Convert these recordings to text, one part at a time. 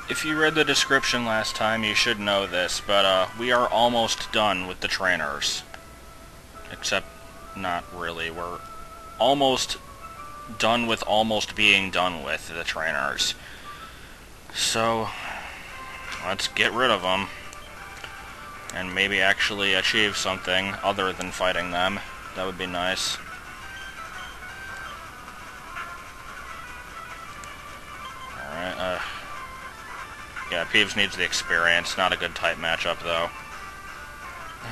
If you read the description last time, you should know this, but we are almost done with the trainers. Except, not really. We're almost done with almost being done with the trainers. So, let's get rid of them. And maybe actually achieve something other than fighting them. That would be nice. Alright, yeah, Peeves needs the experience. Not a good type matchup, though.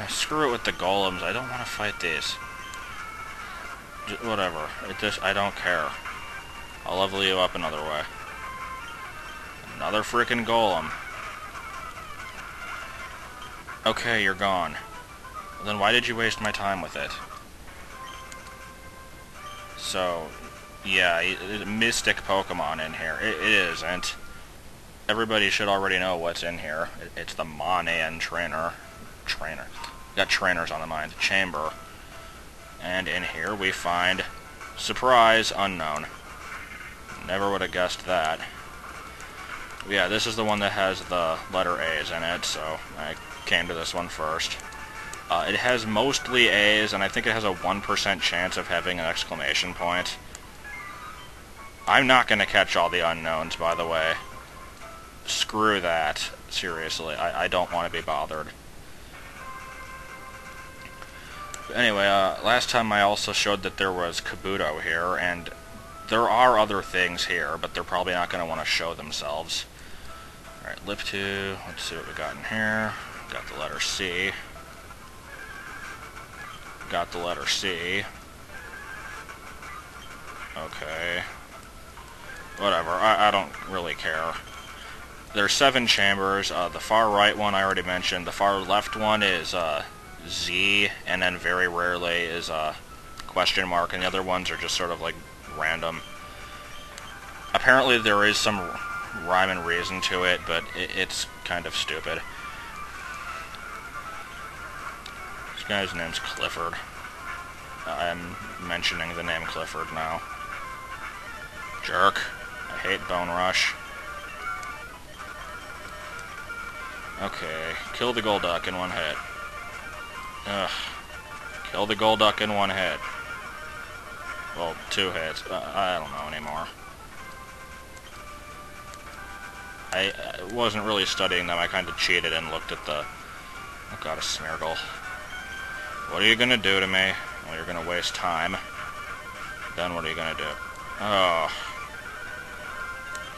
Screw it with the golems. I don't want to fight these. Whatever. I don't care. I'll level you up another way. Another freaking golem. Okay, you're gone. Then why did you waste my time with it? So, yeah, mystic Pokemon in here. It isn't. Everybody should already know what's in here. It's the Monan trainer. Got trainers on the mind. Chamber. And in here we find... Surprise! Unown. Never would have guessed that. Yeah, this is the one that has the letter A's in it, so I came to this one first. It has mostly A's, and I think it has a 1% chance of having an exclamation point. I'm not going to catch all the Unowns, by the way. Screw that. Seriously, I don't want to be bothered. Anyway, last time I also showed that there was Kabuto here, and there are other things here, but they're probably not going to want to show themselves. Alright, Lip2, let's see what we got in here. Got the letter C. Got the letter C. Okay. Whatever, I don't really care. There's 7 chambers. The far right one I already mentioned. The far left one is Z, and then very rarely is question mark, and the other ones are just sort of like random. Apparently there is some rhyme and reason to it, but it's kind of stupid. This guy's name's Clifford. I'm mentioning the name Clifford now. Jerk. I hate Bone Rush. Okay, kill the Golduck in one hit. Ugh. Kill the Golduck in one hit. Well, 2 hits. I don't know anymore. I wasn't really studying them. I kind of cheated and looked at the... Oh god, a Smeargle. What are you gonna do to me? Well, you're gonna waste time. Then what are you gonna do? Oh.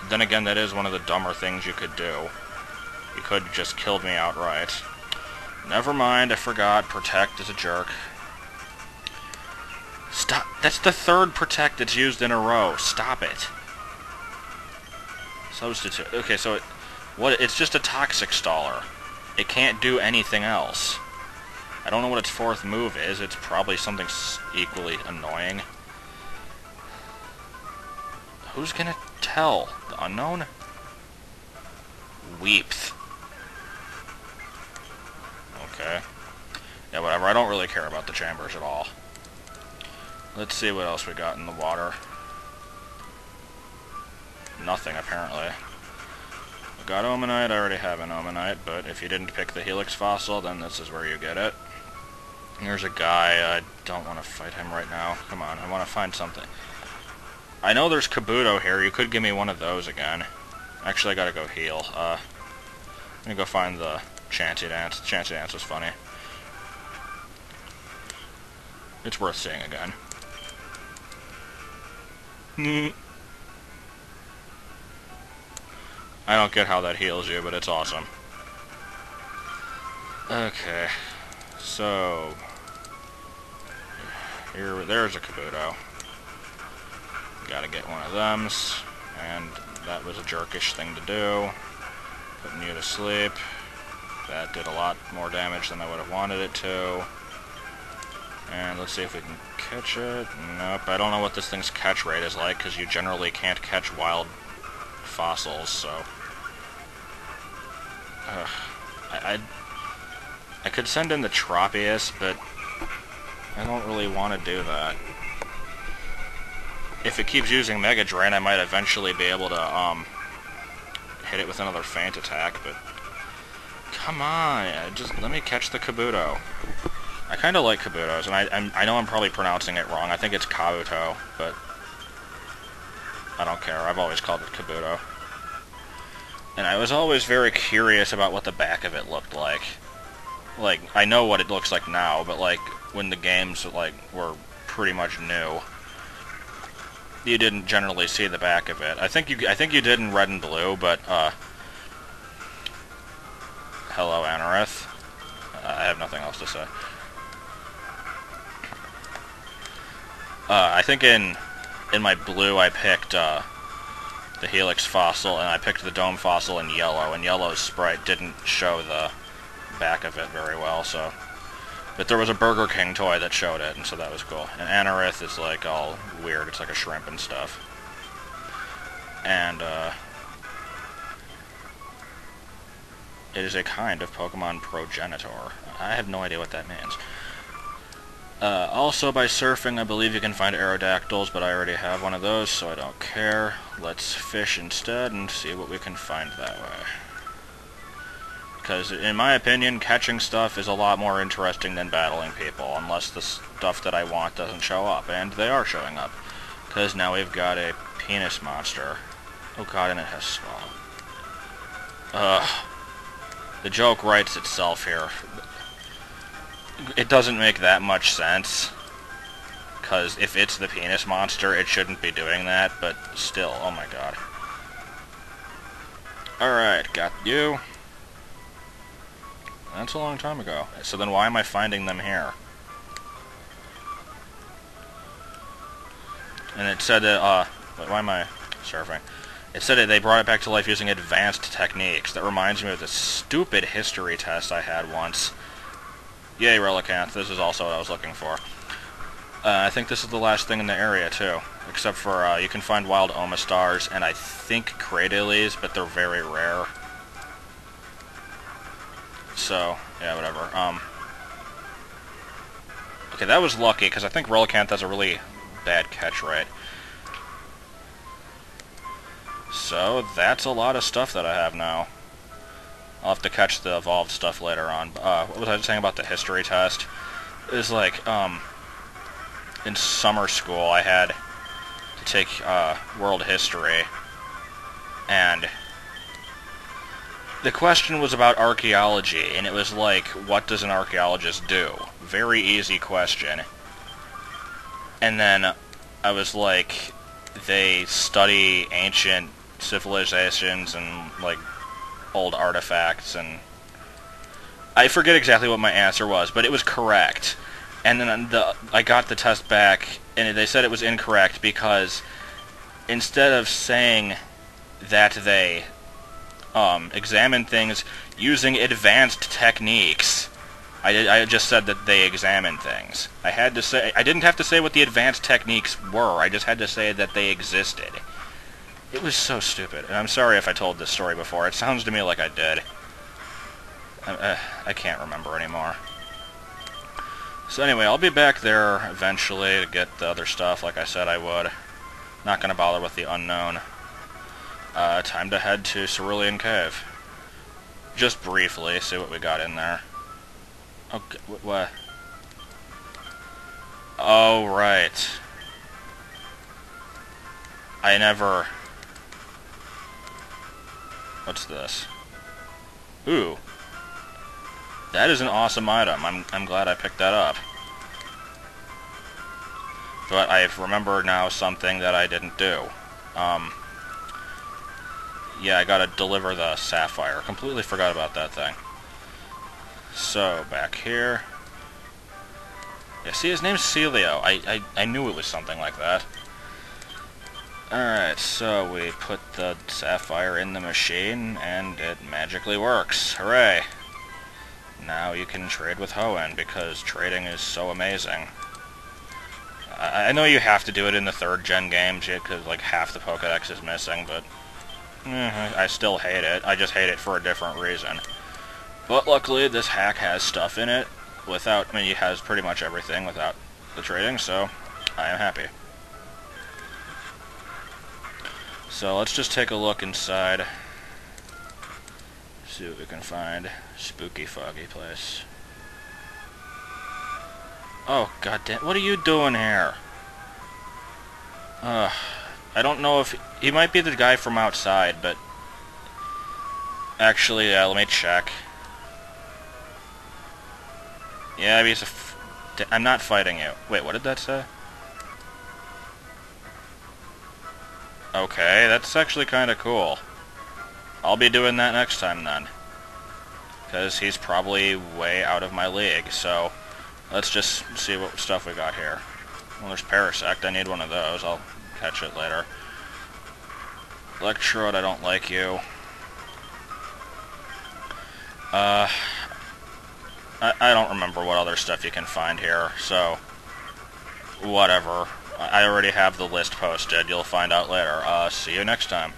Then again, that is one of the dumber things you could do. You could have just killed me outright. Never mind, I forgot. Protect is a jerk. Stop. That's the 3rd Protect that's used in a row. Stop it. Substitute. Okay, so it's just a Toxic Staller. It can't do anything else. I don't know what its 4th move is. It's probably something equally annoying. Who's gonna tell? The Unown? Weepth. Okay. Yeah, whatever. I don't really care about the chambers at all. Let's see what else we got in the water. Nothing, apparently. We got Omanite. I already have an Omanite, but if you didn't pick the Helix fossil, then this is where you get it. There's a guy. I don't want to fight him right now. Come on, I want to find something. I know there's Kabuto here. You could give me one of those again. Actually, I gotta go heal. I'm gonna go find the Chansey Dance. Chansey Dance was funny. It's worth seeing again. I don't get how that heals you, but it's awesome. Okay. So... there's a Kabuto. Gotta get one of them. And that was a jerkish thing to do. Putting you to sleep. That did a lot more damage than I would have wanted it to. And let's see if we can catch it. Nope, I don't know what this thing's catch rate is like, because you generally can't catch wild fossils, so... I could send in the Tropius, but I don't really want to do that. If it keeps using Mega Drain, I might eventually be able to, hit it with another feint attack, but... Come on, just let me catch the Kabuto. I kind of like Kabutos, and I know I'm probably pronouncing it wrong. I think it's Kabuto, but... I don't care. I've always called it Kabuto. And I was always very curious about what the back of it looked like. Like, I know what it looks like now, but, like, when the games, like, were pretty much new, you didn't generally see the back of it. I think you did in Red and Blue, but, hello, Anorith. I have nothing else to say. I think in my Blue I picked, the Helix fossil, and I picked the Dome fossil in Yellow, and Yellow's sprite didn't show the back of it very well, so... But there was a Burger King toy that showed it, and so that was cool. And Anorith is, like, all weird. It's like a shrimp and stuff. And, it is a kind of Pokemon progenitor. I have no idea what that means. Also, by surfing, I believe you can find Aerodactyls, but I already have one of those, so I don't care. Let's fish instead and see what we can find that way. Because, in my opinion, catching stuff is a lot more interesting than battling people, unless the stuff that I want doesn't show up, and they are showing up. Because now we've got a penis monster. Oh god, and it has Swallow. Ugh. The joke writes itself here. It doesn't make that much sense, because if it's the penis monster, it shouldn't be doing that, but still, oh my god. Alright, got you. That's a long time ago. So then why am I finding them here? And it said that, why am I surfing? It said that they brought it back to life using advanced techniques. That reminds me of the stupid history test I had once. Yay, Relicanth. This is also what I was looking for. I think this is the last thing in the area, too. Except for, you can find wild Omastars, and I think Cradilies, but they're very rare. So, yeah, whatever. Okay, that was lucky, because I think Relicanth has a really bad catch rate. So, that's a lot of stuff that I have now. I'll have to catch the evolved stuff later on. What was I saying about the history test? It was like, in summer school, I had to take, world history, and the question was about archaeology, and it was like, what does an archaeologist do? Very easy question. And then I was like, they study ancient civilizations and, like, old artifacts, and I forget exactly what my answer was, but it was correct. And then I got the test back, and they said it was incorrect because instead of saying that they examine things using advanced techniques, I just said that they examine things. I didn't have to say what the advanced techniques were, I just had to say that they existed. It was so stupid, and I'm sorry if I told this story before. It sounds to me like I did. I can't remember anymore. So anyway, I'll be back there eventually to get the other stuff, like I said I would. Not gonna bother with the Unown. Time to head to Cerulean Cave. Just briefly, see what we got in there. Okay, what? Oh, right. I never... What's this? Ooh. That is an awesome item. I'm glad I picked that up. But I remember now something that I didn't do. Yeah, I gotta deliver the sapphire. Completely forgot about that thing. So, back here. Yeah, see, his name's Celio. I knew it was something like that. Alright, so we put the sapphire in the machine, and it magically works. Hooray! Now you can trade with Hoenn, because trading is so amazing. I know you have to do it in the 3rd gen games, because like half the Pokédex is missing, but I still hate it. I just hate it for a different reason. But luckily, this hack has stuff in it without, I mean, it has pretty much everything without the trading, so I am happy. So let's just take a look inside. See what we can find. Spooky, foggy place. Oh, goddamn. What are you doing here? I don't know if... He might be the guy from outside, but... Actually, let me check. Yeah, he's a... I'm not fighting you. Wait, what did that say? Okay, that's actually kind of cool. I'll be doing that next time, then. Because he's probably way out of my league, so... Let's just see what stuff we got here. Well, there's Parasect. I need one of those. I'll catch it later. Electrode, I don't like you. I don't remember what other stuff you can find here, so... Whatever. I already have the list posted. You'll find out later. See you next time.